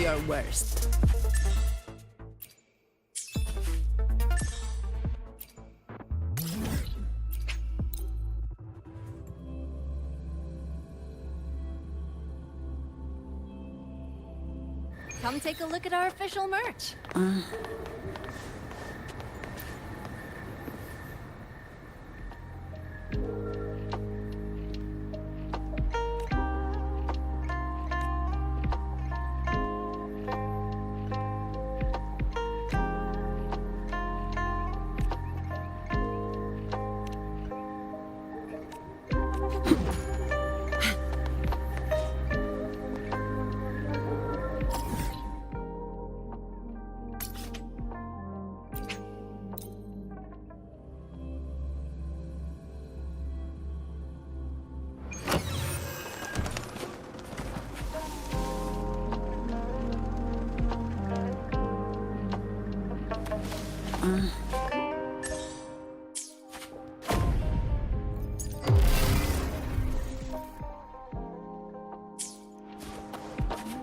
your worst. Come take a look at our official merch.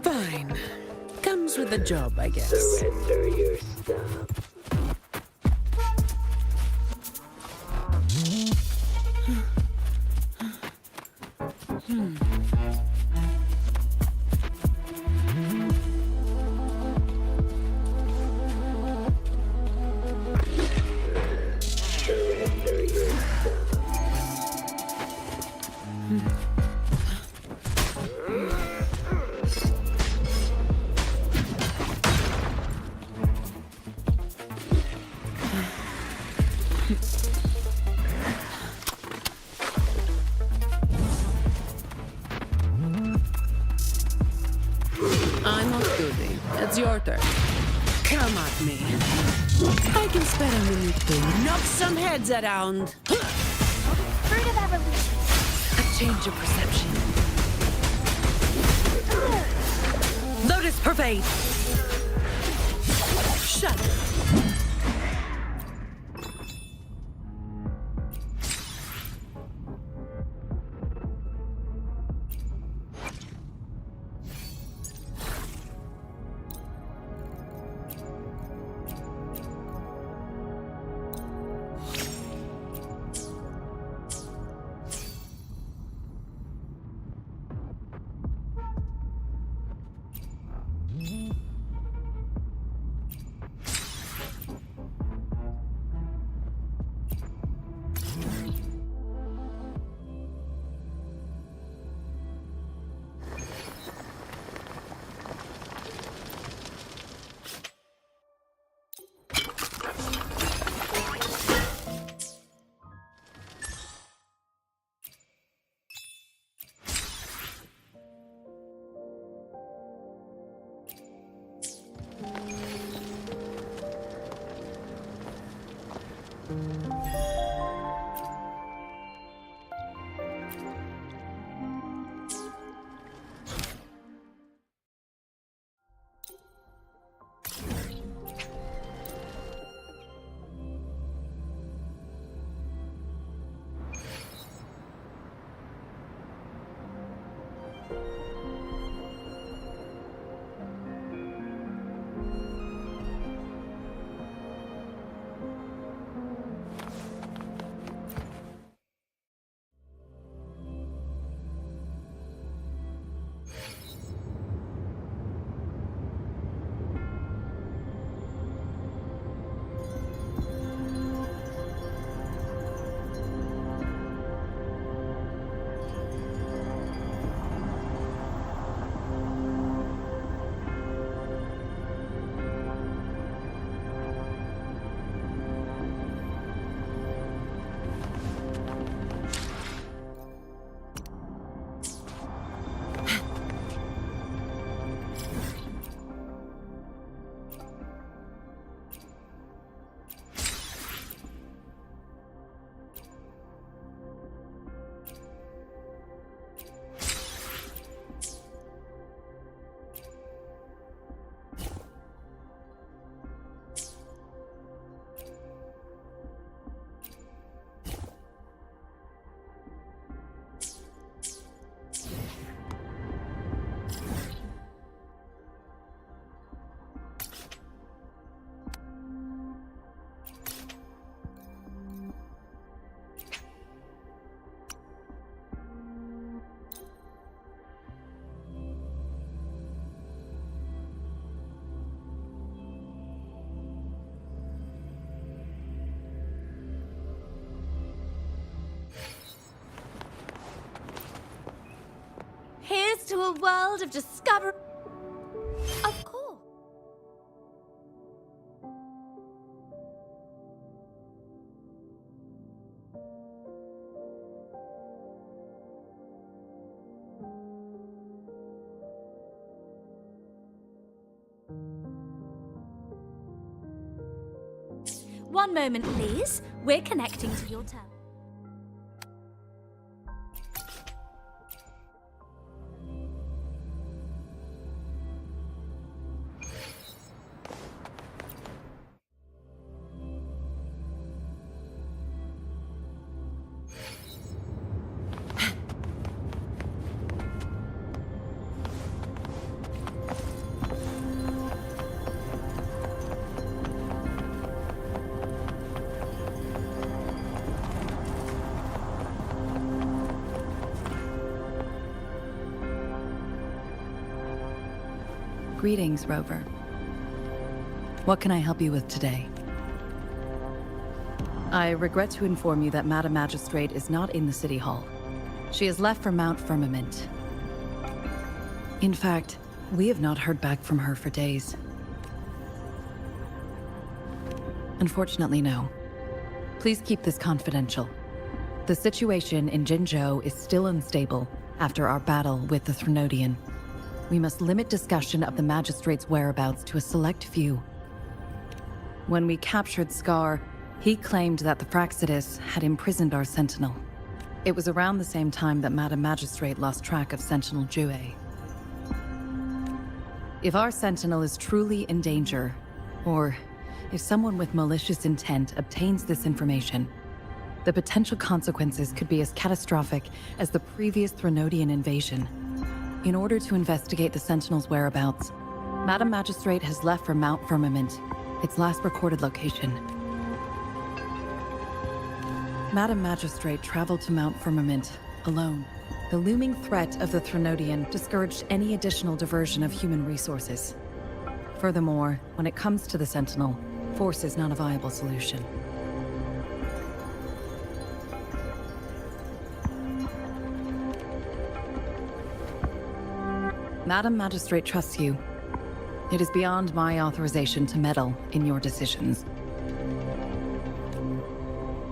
Fine. Comes with the job, I guess. Surrender your stuff. Surrender your stuff. I'm off duty. It's your turn. Come at me. I can spare a minute to knock some heads around. Fruit of evolution. A change of perception. Lotus pervade. Shut. a world of discovery. Of course. One moment, please. We're connecting to your terminal. Greetings, Rover. What can I help you with today? I regret to inform you that Madam Magistrate is not in the City Hall. She has left for Mount Firmament. In fact, we have not heard back from her for days. Unfortunately, no. Please keep this confidential. The situation in Jinzhou is still unstable after our battle with the Threnodian. We must limit discussion of the Magistrate's whereabouts to a select few. When we captured Scar, he claimed that the Fraxidus had imprisoned our Sentinel. It was around the same time that Madam Magistrate lost track of Sentinel Jue. If our Sentinel is truly in danger, or if someone with malicious intent obtains this information, the potential consequences could be as catastrophic as the previous Threnodian invasion. In order to investigate the Sentinel's whereabouts, Madam Magistrate has left for Mount Firmament, its last recorded location. Madam Magistrate traveled to Mount Firmament alone. The looming threat of the Threnodian discouraged any additional diversion of human resources. Furthermore, when it comes to the Sentinel, force is not a viable solution. Madam Magistrate trusts you. It is beyond my authorization to meddle in your decisions.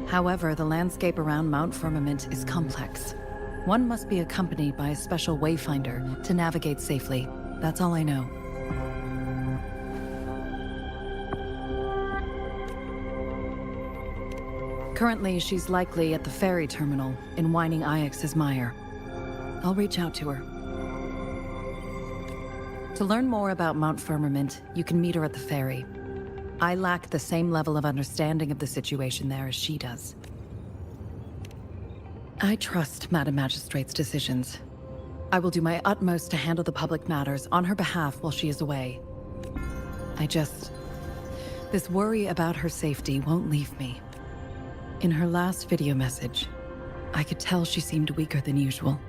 However, the landscape around Mount Firmament is complex. One must be accompanied by a special wayfinder to navigate safely. That's all I know. Currently, she's likely at the ferry terminal in Whining Ix's Mire. I'll reach out to her. To learn more about Mount Firmament, you can meet her at the ferry. I lack the same level of understanding of the situation there as she does. I trust Madam Magistrate's decisions. I will do my utmost to handle the public matters on her behalf while she is away. This worry about her safety won't leave me. In her last video message, I could tell she seemed weaker than usual,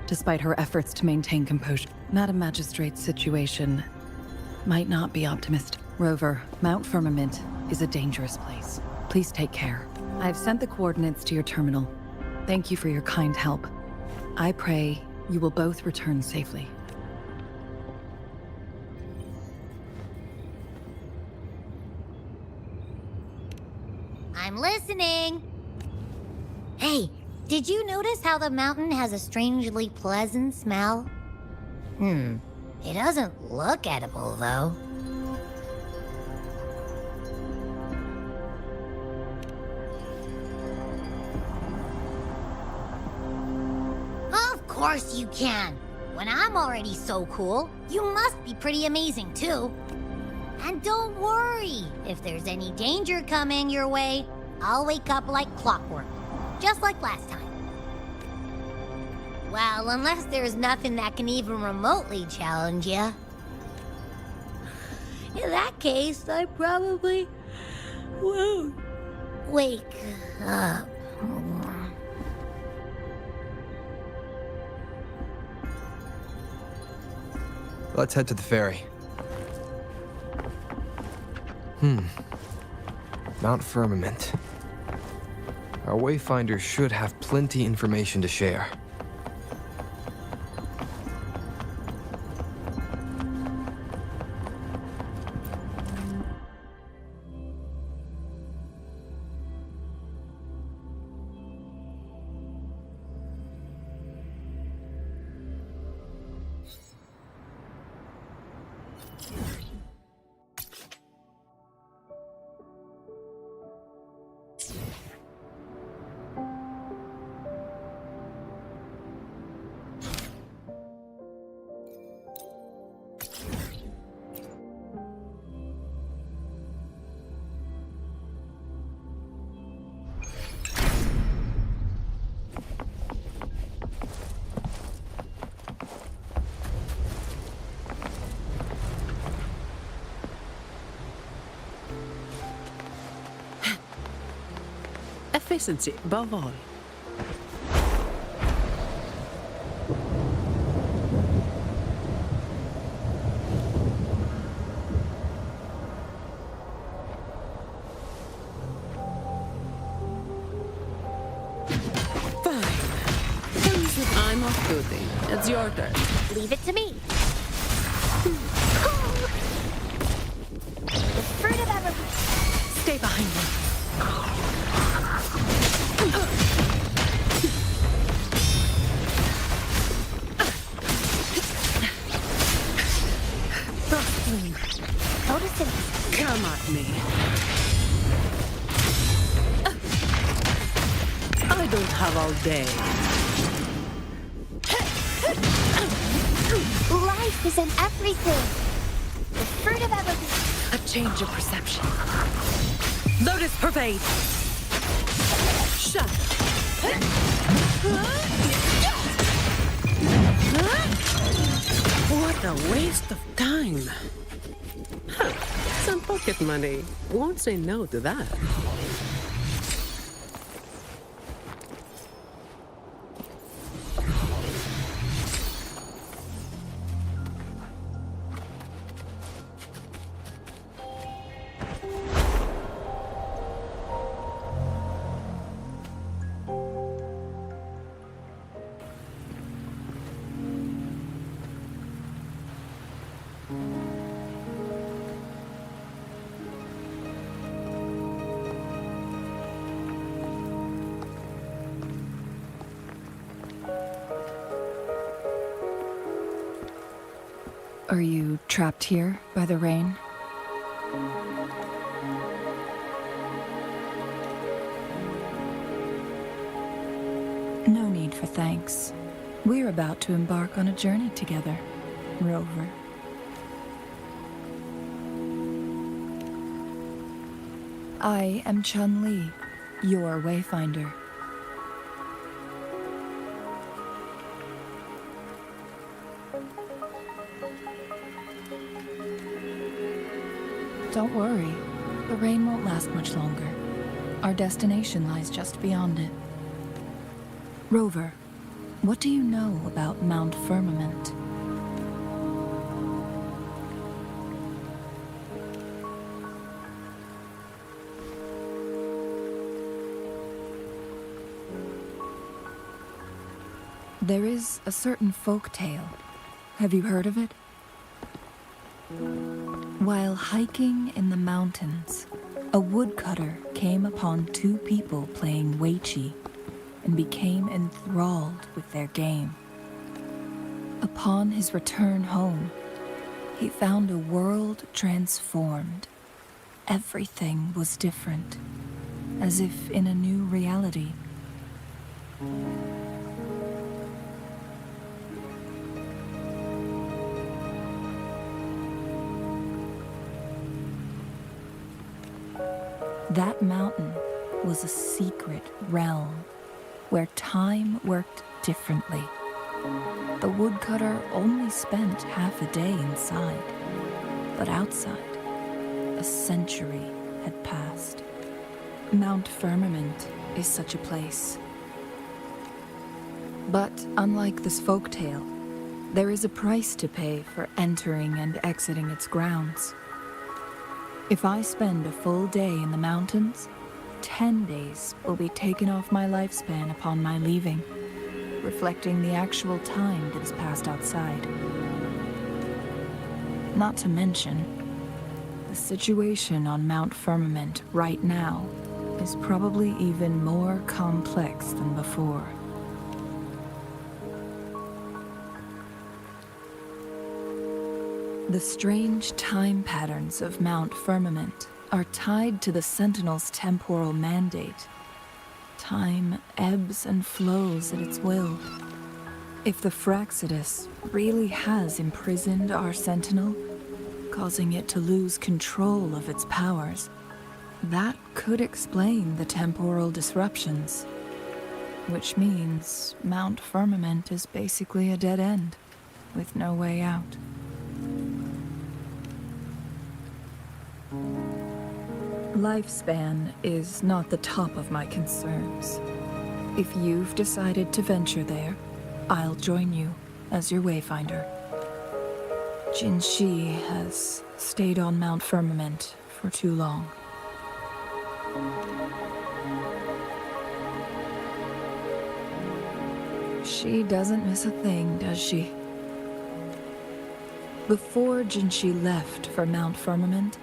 despite her efforts to maintain composure. Madam Magistrate's situation might not be optimistic. Rover, Mount Firmament is a dangerous place. Please take care. I have sent the coordinates to your terminal. Thank you for your kind help. I pray you will both return safely. I'm listening. Hey, did you notice how the mountain has a strangely pleasant smell? It doesn't look edible, though. Of course you can. When I'm already so cool, you must be pretty amazing, too. And don't worry, if there's any danger coming your way, I'll wake up like clockwork, just like last time. Well, unless there's nothing that can even remotely challenge you. In that case, I probably won't wake up. Let's head to the ferry. Mount Firmament. Our wayfinder should have plenty information to share. efficiency above all. I'm off duty. It's your turn. Leave it to me. The fruit of evergreen. Stay behind me. Notice it. Come at me. I don't have all day. Life is in everything. The fruit of evergreen. A change of perception. Lotus pervade. Shut. What a waste of time. Huh. Some pocket money. Won't say no to that. Are you trapped here by the rain? No need for thanks. We're about to embark on a journey together, Rover. I am Chun-Li, your wayfinder. Don't worry, the rain won't last much longer. Our destination lies just beyond it. Rover, what do you know about Mount Firmament? There is a certain folk tale. Have you heard of it? While hiking in the mountains, a woodcutter came upon two people playing weiqi and became enthralled with their game. Upon his return home, he found a world transformed. Everything was different, as if in a new reality. That mountain was a secret realm where time worked differently. The woodcutter only spent half a day inside, but outside, a century had passed. Mount Firmament is such a place. But unlike this folktale, there is a price to pay for entering and exiting its grounds. If I spend a full day in the mountains, 10 days will be taken off my lifespan upon my leaving, reflecting the actual time that is passed outside. Not to mention, the situation on Mount Firmament right now is probably even more complex than before. The strange time patterns of Mount Firmament are tied to the Sentinel's temporal mandate. Time ebbs and flows at its will. If the Fraxidus really has imprisoned our Sentinel, causing it to lose control of its powers, that could explain the temporal disruptions. Which means Mount Firmament is basically a dead end, with no way out. Lifespan is not the top of my concerns. If you've decided to venture there, I'll join you as your wayfinder. Jin Shi has stayed on Mount Firmament for too long. She doesn't miss a thing, does she? Before Jin Shi left for Mount Firmament,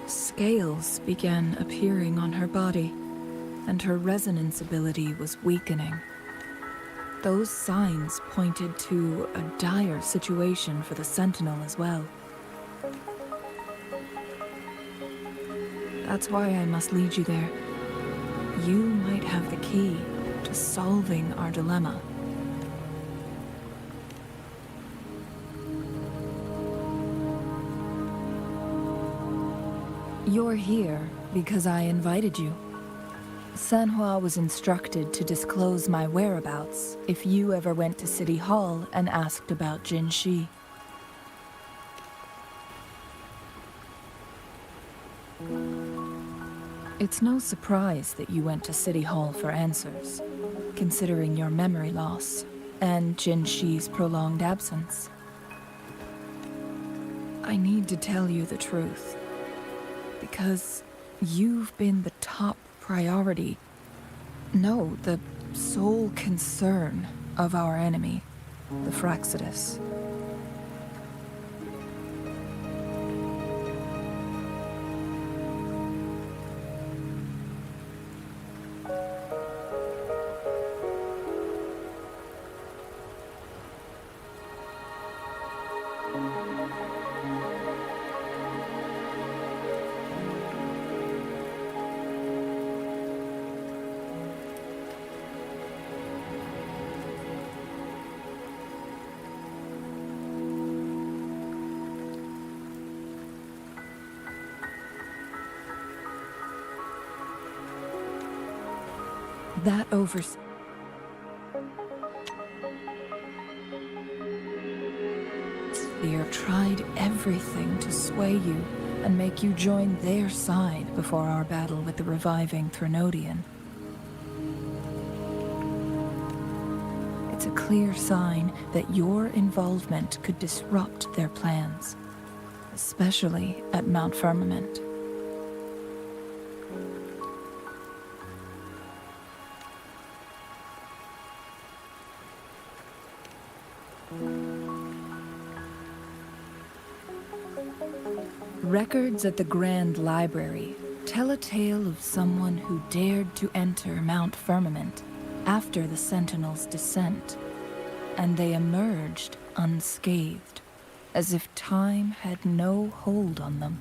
scales began appearing on her body, and her resonance ability was weakening. Those signs pointed to a dire situation for the Sentinel as well. That's why I must lead you there. You might have the key to solving our dilemma. You're here because I invited you. Sanhua was instructed to disclose my whereabouts if you ever went to City Hall and asked about Jin Shi. It's no surprise that you went to City Hall for answers, considering your memory loss and Jin Shi's prolonged absence. I need to tell you the truth, because you've been the top priority. No, the sole concern of our enemy, the Fraxidus. That overseer tried everything to sway you and make you join their side before our battle with the reviving Threnodian. It's a clear sign that your involvement could disrupt their plans, especially at Mount Firmament. Records at the Grand Library tell a tale of someone who dared to enter Mount Firmament after the Sentinel's descent, and they emerged unscathed, as if time had no hold on them.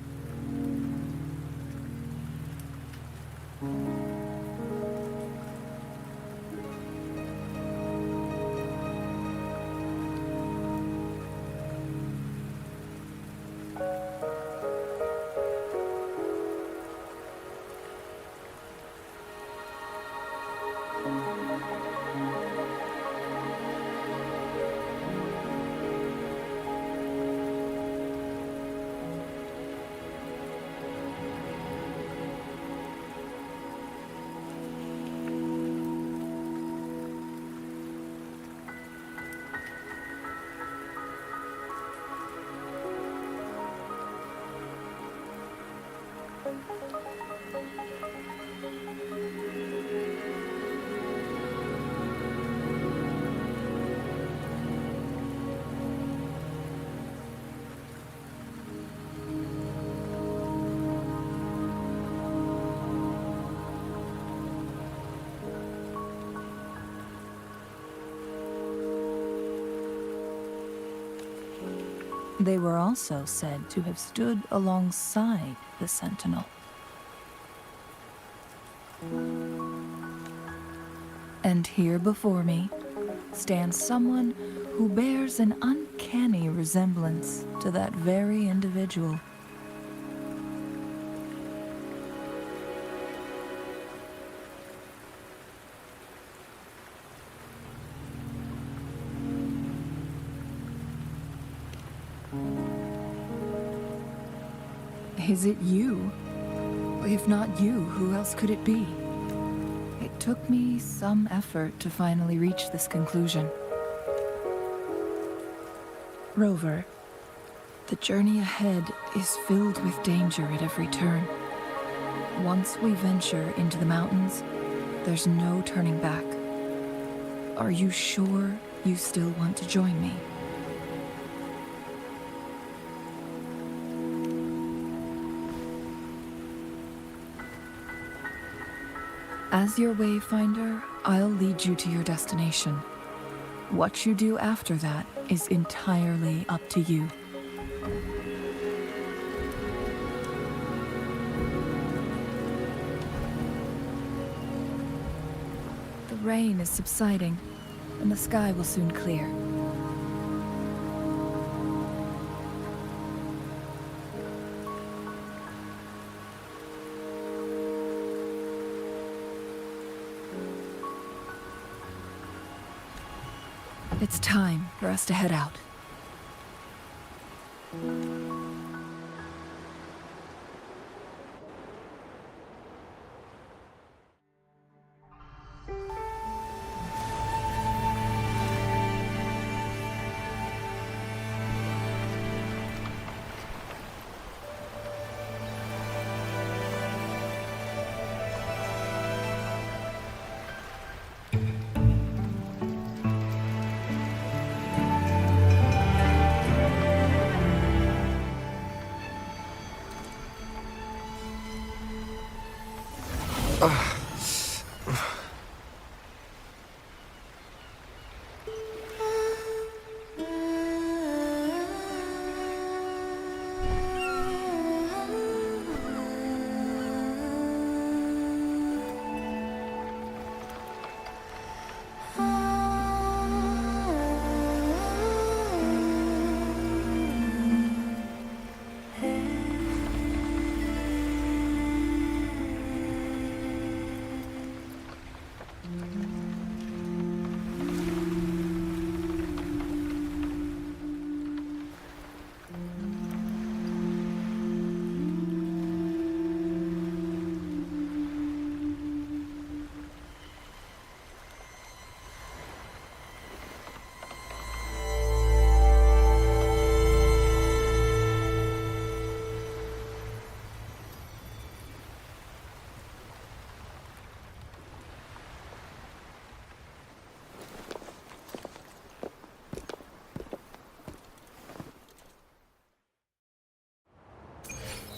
They were also said to have stood alongside the Sentinel. And here before me stands someone who bears an uncanny resemblance to that very individual. Is it you? if not you, who else could it be? It took me some effort to finally reach this conclusion. Rover, the journey ahead is filled with danger at every turn. Once we venture into the mountains, there's no turning back. Are you sure you still want to join me? As your wayfinder, I'll lead you to your destination. What you do after that is entirely up to you. The rain is subsiding, and the sky will soon clear. It's time for us to head out.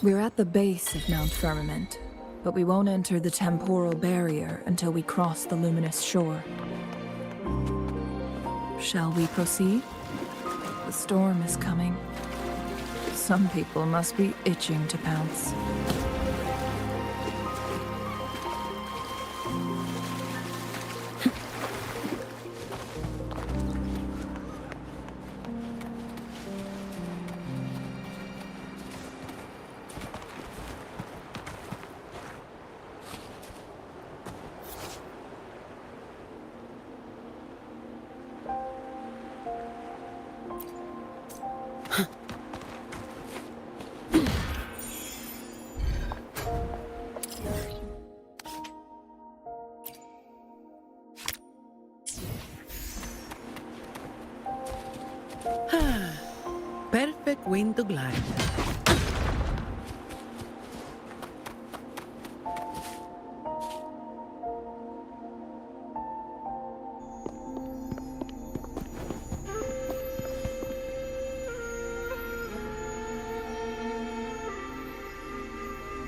We're at the base of Mount Firmament, but we won't enter the temporal barrier until we cross the luminous shore. Shall we proceed? The storm is coming. Some people must be itching to pounce. Perfect wind to glide.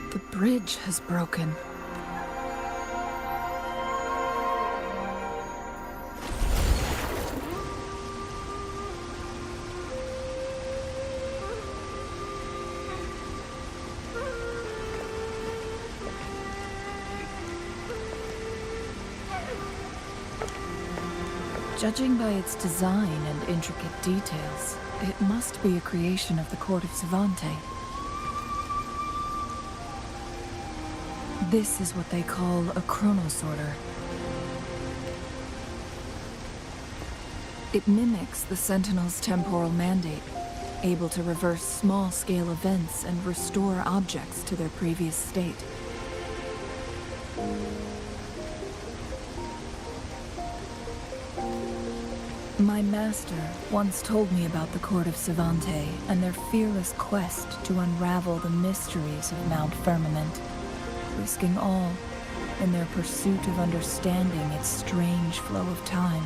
The bridge has broken. Judging by its design and intricate details, it must be a creation of the court of Savante. This is what they call a chronosorter. It mimics the Sentinel's temporal mandate, able to reverse small-scale events and restore objects to their previous state. My master once told me about the court of Savante and their fearless quest to unravel the mysteries of Mount Firmament, risking all in their pursuit of understanding its strange flow of time.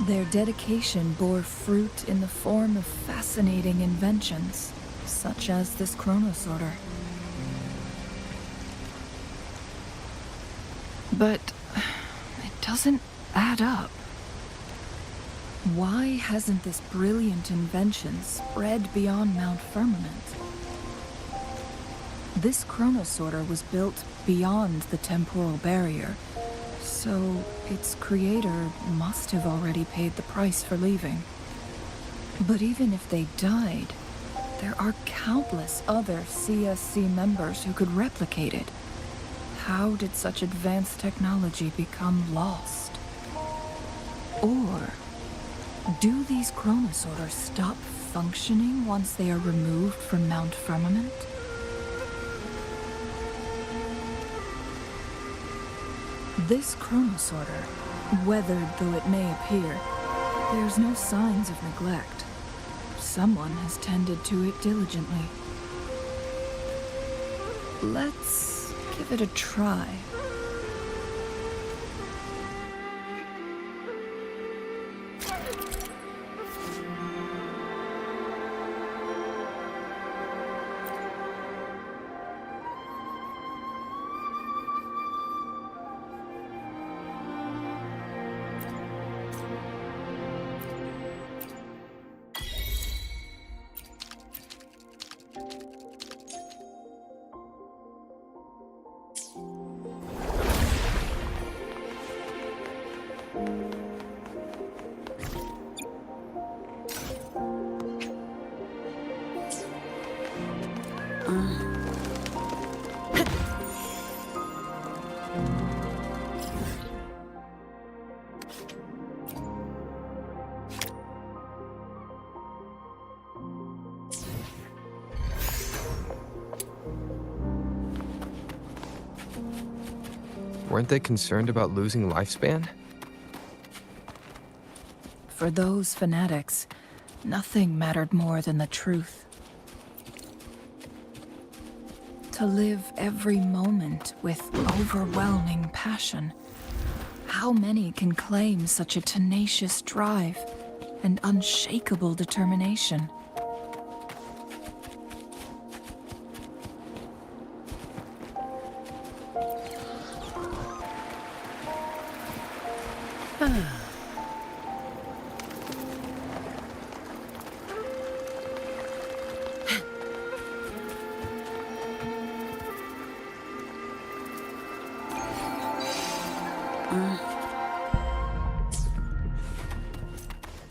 Their dedication bore fruit in the form of fascinating inventions, such as this chronosorter. But it doesn't add up. Why hasn't this brilliant invention spread beyond Mount Firmament? This chronosorter was built beyond the temporal barrier, so its creator must have already paid the price for leaving. But even if they died, there are countless other CSC members who could replicate it. How did such advanced technology become lost? Or do these chronosorters stop functioning once they are removed from Mount Firmament? This chronosorter, weathered though it may appear, bears no signs of neglect. Someone has tended to it diligently. Let's give it a try. Weren't they concerned about losing lifespan? For those fanatics, nothing mattered more than the truth. To live every moment with overwhelming passion. How many can claim such a tenacious drive and unshakable determination?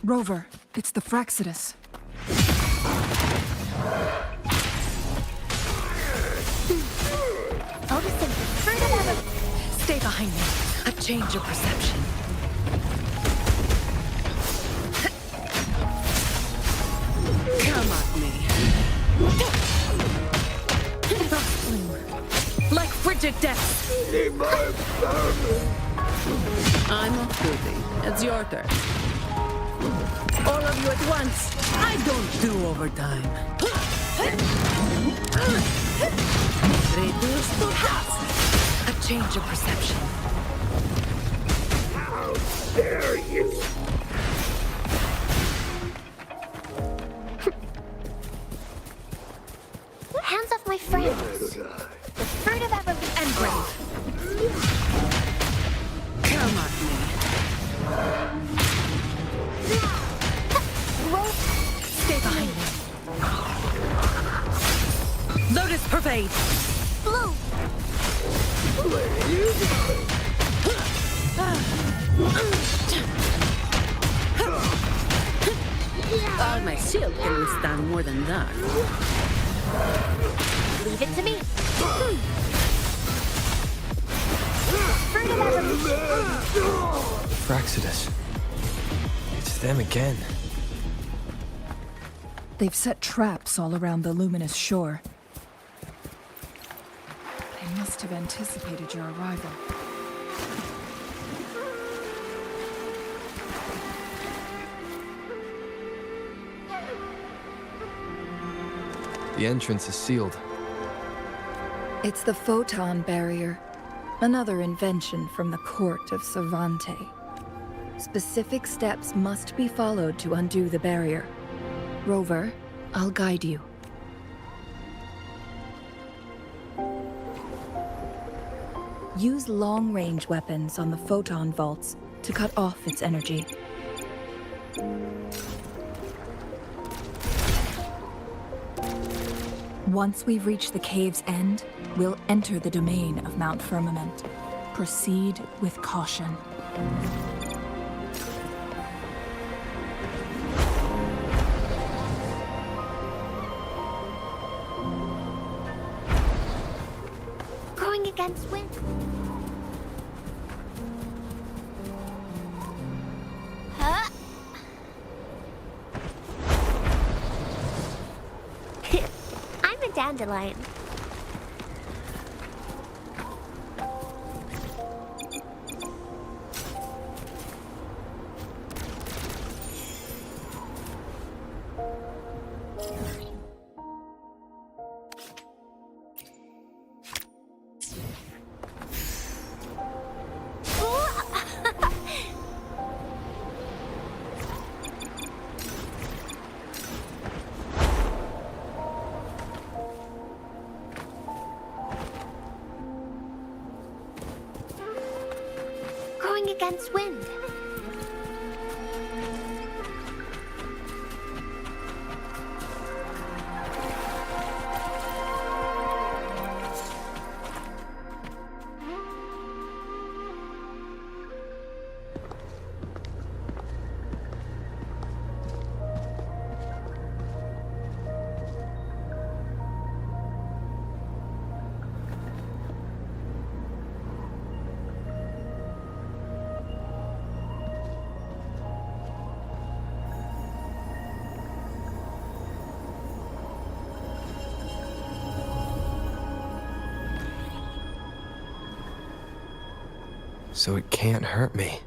Rover, it's the Fraxidus. Noticing the fruit of ever... Stay behind me. A change of perception. Come at me. Like frigid death. I'm off duty. It's your turn. All of you at once. I don't do overtime. Reduce to half. A change of perception. How dare you! Hands off my friends. The fruit of ever... And brave. Come at me. Stay behind me. Lotus pervade. Blue. My shield can withstand more than that. Leave it to me. Fruit of ever... Fraxidus. It's them again. They've set traps all around the luminous shore. They must must have anticipated your arrival. The entrance is sealed. It's the photon barrier, another invention from the court of Cervante. Specific steps must be followed to undo the barrier. Rover, I'll guide you. Use long-range weapons on the photon vaults to cut off its energy. Once we've reached the cave's end, we'll enter the domain of Mount Firmament. Proceed with caution. Going against wind. Huh? I'm a dandelion. Going against wind. So it can't hurt me.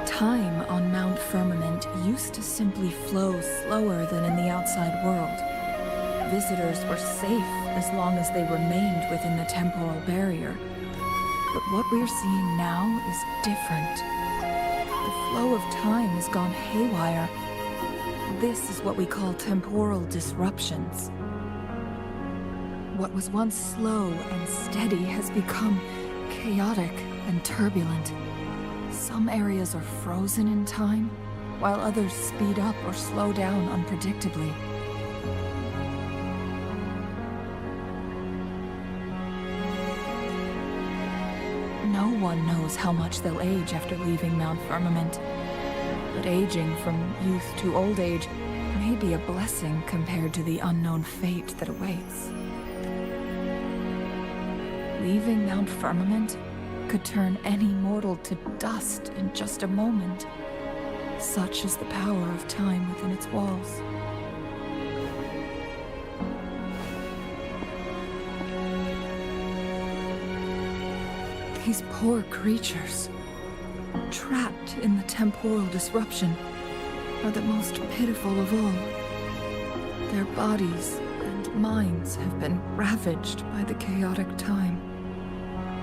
Time on Mount Firmament used to simply flow slower than in the outside world. Visitors were safe as long as they remained within the temporal barrier. But what we're seeing now is different. The flow of time has gone haywire. This is what we call temporal disruptions. What was once slow and steady has become chaotic and turbulent. Some areas are frozen in time, while others speed up or slow down unpredictably. No one knows how much they'll age after leaving Mount Firmament. But aging from youth to old age may be a blessing compared to the unknown fate that awaits. Leaving Mount Firmament could turn any mortal to dust in just a moment. Such is the power of time within its walls. These poor creatures, trapped in the temporal disruption, are the most pitiful of all. Their bodies and minds have been ravaged by the chaotic time,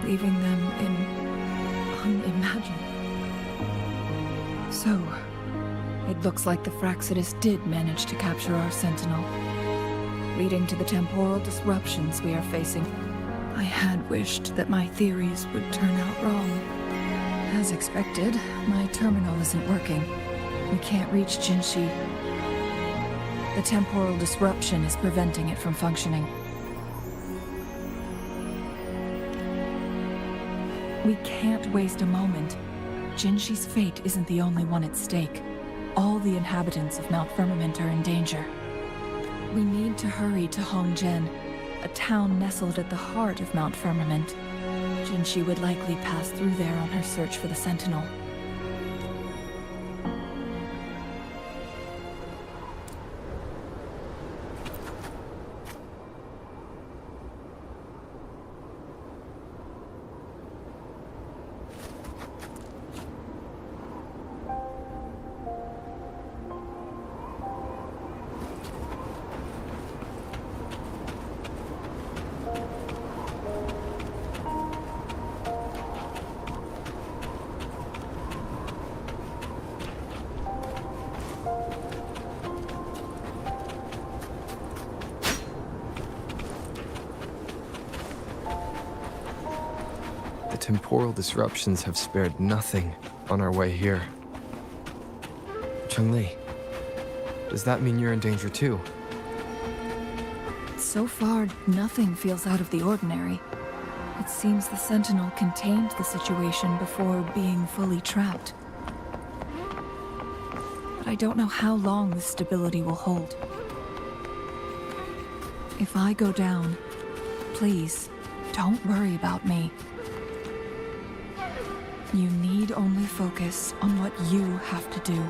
leaving them in unimaginable. So, it looks like the Fraxidus did manage to capture our sentinel, leading to the temporal disruptions we are facing. I had wished that my theories would turn out wrong. As expected, my terminal isn't working. We can't reach Jinshi. The temporal disruption is preventing it from functioning. We can't waste a moment. Jinshi's fate isn't the only one at stake. All the inhabitants of Mount Firmament are in danger. We need to hurry to Hongzhen, a town nestled at the heart of Mount Firmament. Jinshi would likely pass through there on her search for the Sentinel. The temporal disruptions have spared nothing on our way here. Chun-Li, does that mean you're in danger too? So far, nothing feels out of the ordinary. It seems the Sentinel contained the situation before being fully trapped. But I don't know how long this stability will hold. If I go down, please, don't worry about me. You need only focus on what you have to do.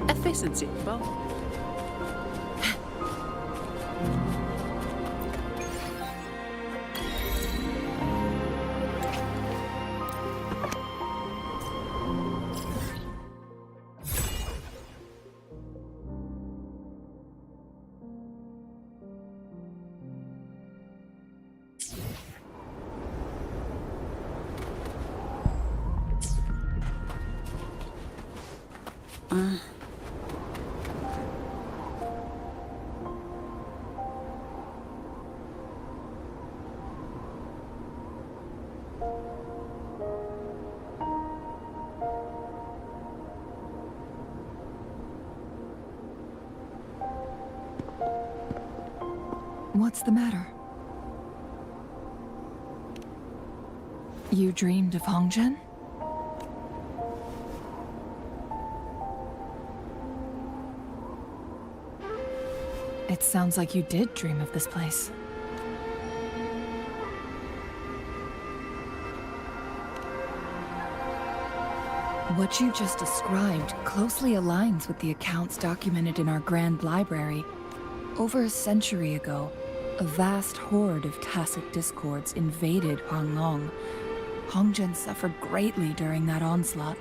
Efficiency, Bo. What's the matter? You dreamed of Hongzhen? It sounds like you did dream of this place. What you just described closely aligns with the accounts documented in our Grand Library. Over a century ago, a vast horde of tacit discords invaded Huanglong. Hongzhen suffered greatly during that onslaught.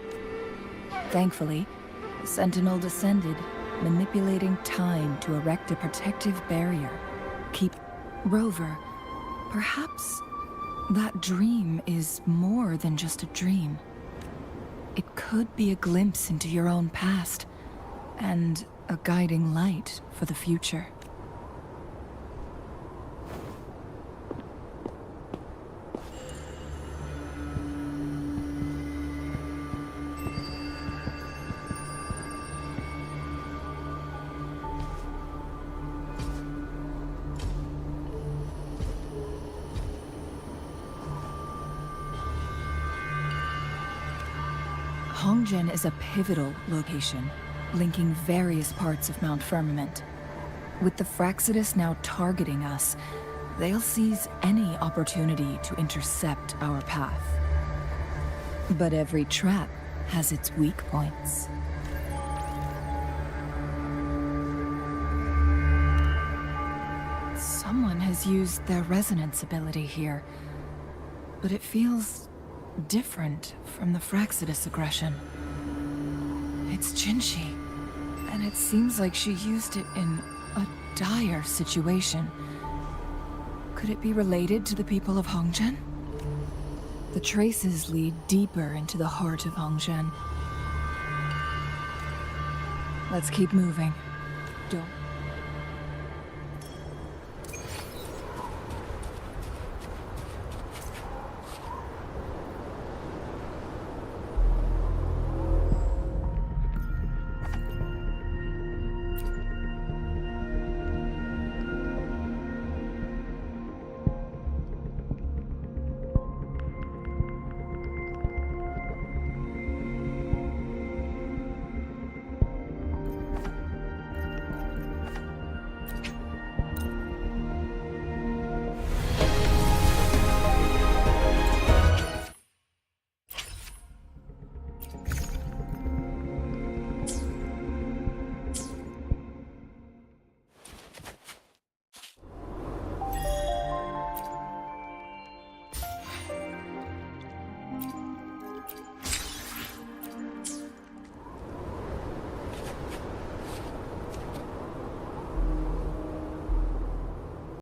Thankfully, the Sentinel descended, manipulating time to erect a protective barrier. Rover, perhaps that dream is more than just a dream. It could be a glimpse into your own past, and a guiding light for the future. Hongzhen is a pivotal location, linking various parts of Mount Firmament. With the Fraxidus now targeting us, they'll seize any opportunity to intercept our path. But every trap has its weak points. Someone has used their resonance ability here, but it feels different from the Fraxidus aggression. It's Jinshi, and it seems like she used it in a dire situation. Could it be related to the people of Hongzhen? The traces lead deeper into the heart of Hongzhen. Let's keep moving. Don't